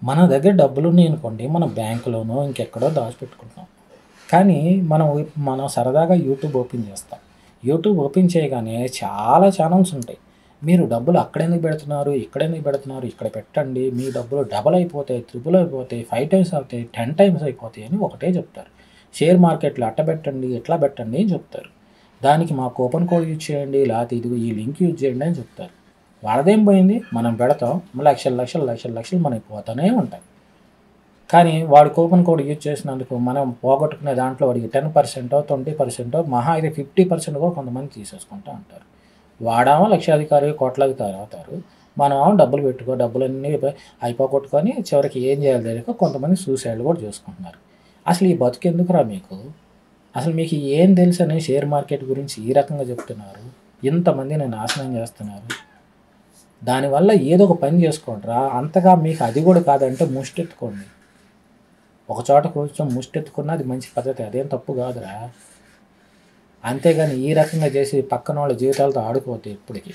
మన దగ్గర డబ్బులున్నాయనుకోండి, మనం బ్యాంకులోనో, ఇంకెక్కడో దాచిపెట్టుకుంటాం. కానీ మనం సరదాగా యూట్యూబ్ ఓపెన్ చేస్తాం. యూట్యూబ్ ఓపెన్ చేయగానే చాలా ఛానెల్స్ ఉంటాయి. మీరు డబ్బులు అక్కడెందుకు పెడుతున్నారు? ఇక్కడెందుకు పెడుతున్నారు? ఇక్కడ పెట్టండి. మీ డబ్బులు డబల్ అయిపోతాయి, త్రిబుల్ అయిపోతాయి, 5 టైమ్స్ అవుతాయి, 10 టైమ్స్ అయిపోతాయి అని ఒకటే చెప్తారు. షేర్ మార్కెట్‌లో అట్ట పెట్టండి, ఇట్లా పెట్టండి అని చెప్తారు. దానికి మా కూపన్ కోడ్ యూజ్ చేయండి, లేకపోతే ఇదిగో ఈ లింక్ యూజ్ చేయండి అని చెప్తారు. వాళ్ళదేం పోయింది? మనం పెడతాం. లక్షలు, లక్షలు, లక్షలు, లక్షలు మనకి పోతానే ఉంటాయి. కానీ వాడు కూపన్ కోడ్ యూజ్ చేసినందుకు మనం పోగొట్టుకునే దాంట్లో వాడికి 10%, 20%, మహా అయితే 50% కూడా కొంతమంది తీసేసుకుంటా ఉంటారు. వాడేమో లక్షాధికారి, కోట్లాధికారి అవుతారు. మనమేమో డబ్బులు పెట్టుకో డబ్బులన్నీ అయిపోగొట్టుకొని చివరికి ఏం చేయాలో తెలియక కొంతమంది సూసైడ్‌లు కూడా చేసుకుంటున్నారు. అసలు ఈ బతుకెందుకురా మీకు? అసలు మీకు ఏం తెలుసని షేర్ మార్కెట్ గురించి ఈ రకంగా చెప్తున్నారు? ఇంతమందిని నాశనం చేస్తున్నారు. దానివల్ల ఏదో ఒక పని చేసుకోండిరా. అంతగా మీకు అది కూడా కాదంటే ముష్టెత్తుకోండి. ఒక చోట కూర్చొని ముష్టెత్తుకున్నా అది మంచి పద్ధతే. అదేం తప్పు కాదురా. అంతేగాని ఈ రకంగా చేసి పక్కనోళ్ళ జీవితాలతో ఆడుకోవద్దు ఎప్పటికి.